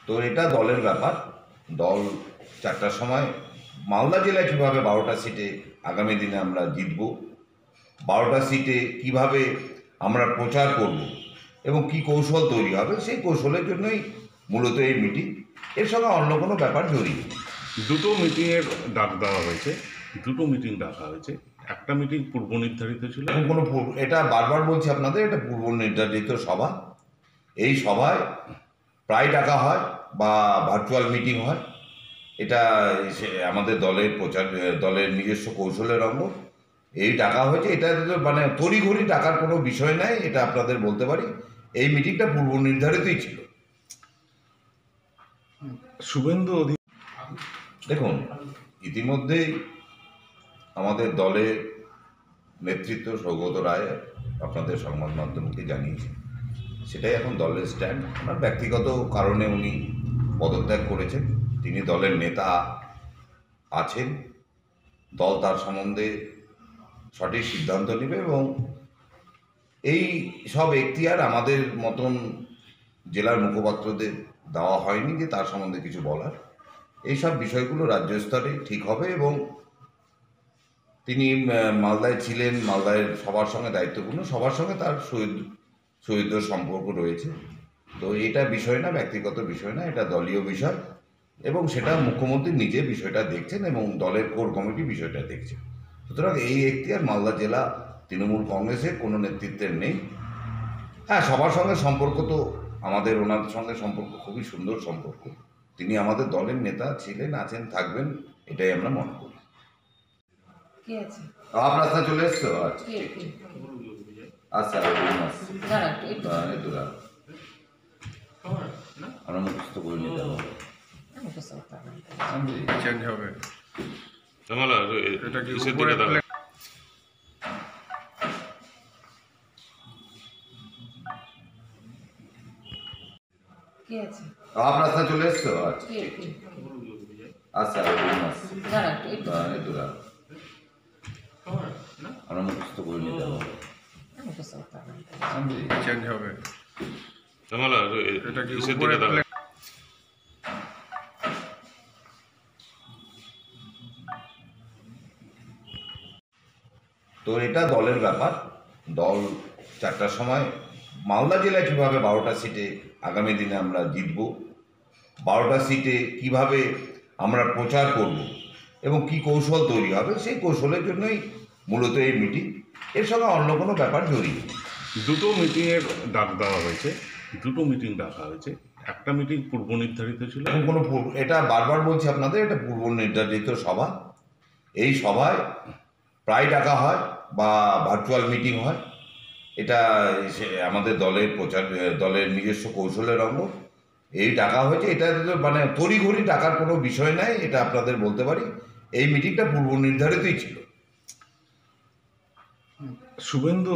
তো এটা দলের ব্যাপার। দল 4টার সময় মালদা জেলায় কীভাবে 12টা সিটে আগামী দিনে আমরা জিতব, 12টা সিটে কিভাবে আমরা প্রচার করব এবং কি কৌশল তৈরি হবে, সেই কৌশলের জন্যই মূলত এই মিটিং। এর সঙ্গে অন্য কোনো ব্যাপার জড়িয়ে নেই। দুটো মিটিংয়ের ডাক দেওয়া হয়েছে, দুটো মিটিং ডাকা হয়েছে। একটা মিটিং পূর্ব নির্ধারিত ছিল, এটা বারবার বলছি আপনাদের, এটা পূর্ব নির্ধারিত সভা। এই সভায় প্রায় ডাকা হয় বা ভার্চুয়াল মিটিং হয়। এটা আমাদের দলের দলের নিজস্ব কৌশলের অঙ্গ। এই ডাকা হয়েছে, এটা মানে তড়িঘড়ি ডাকার কোনো বিষয় নাই, এটা আপনাদের বলতে পারি। এই মিটিংটা পূর্ব নির্ধারিতই ছিল। শুভেন্দু দেখুন, ইতিমধ্যেই আমাদের দলের নেতৃত্ব সৌগত রায় আপনাদের সংবাদ মাধ্যমকে জানিয়েছে, সেটাই এখন দলের স্ট্যান্ড। ওনার ব্যক্তিগত কারণে উনি পদত্যাগ করেছেন, তিনি দলের নেতা আছেন, দল তার সম্বন্ধে সঠিক সিদ্ধান্ত নেবে এবং এই সব এখতিয়ার আমাদের মতন জেলার মুখপাত্রদের দেওয়া হয়নি যে তার সম্বন্ধে কিছু বলার। এইসব বিষয়গুলো রাজ্য স্তরে ঠিক হবে এবং তিনি মালদায় ছিলেন, মালদায় সবার সঙ্গে দায়িত্বপূর্ণ, সবার সঙ্গে তার সৌহৃদ্য সম্পর্ক রয়েছে। তো এটা বিষয় না, ব্যক্তিগত বিষয় না, এটা দলীয় বিষয় এবং সেটা মুখ্যমন্ত্রী নিজে বিষয়টা দেখছেন এবং দলের কোর কমিটি বিষয়টা দেখছে। সুতরাং এই এখতিয়ার মালদা জেলা তৃণমূল কংগ্রেসের কোনো নেতৃত্বের নেই। হ্যাঁ, সবার সঙ্গে সম্পর্ক তো আমাদের, ওনার সঙ্গে সম্পর্ক খুবই সুন্দর সম্পর্ক। তিনি আমাদের দলের নেতা ছিলেন, আছেন, থাকবেন, এটাই আমরা মনে করি। আপনার সাথে চলে এসছো? আচ্ছা, আমরা মুখস্থ করে নিতে হবে, চেঞ্জ হবে। এটা কি আপনার সাথে চলে এসছো? আচ্ছা, আমরা মুখস্থ করে নিতে হবে, চেঞ্জ হবে। এটা কি তো এটা দলের ব্যাপার। দল 4টার সময় মালদা জেলায় কীভাবে 12টা সিটে আগামী দিনে আমরা জিতব, 12টা সিটে কিভাবে আমরা প্রচার করব এবং কি কৌশল তৈরি হবে, সেই কৌশলের জন্যই মূলত এই মিটিং। এর সঙ্গে অন্য কোনো ব্যাপার জড়িয়ে নেই। দুটো মিটিংয়ের ডাক দেওয়া হয়েছে, দুটো মিটিং ডাকা হয়েছে। একটা মিটিং পূর্ব নির্ধারিত ছিল, এটা বারবার বলছি আপনাদের, এটা পূর্ব নির্ধারিত সভা। এই সভায় প্রায় ডাকা হয় বা ভার্চুয়াল মিটিং হয়। এটা আমাদের দলের নিজস্ব কৌশলের অঙ্গ। এই ডাকা হয়েছে, এটা মানে তড়িঘড়ি ডাকার কোনো বিষয় নাই, এটা আপনাদের বলতে পারি। এই মিটিংটা পূর্ব নির্ধারিতই ছিল। শুভেন্দু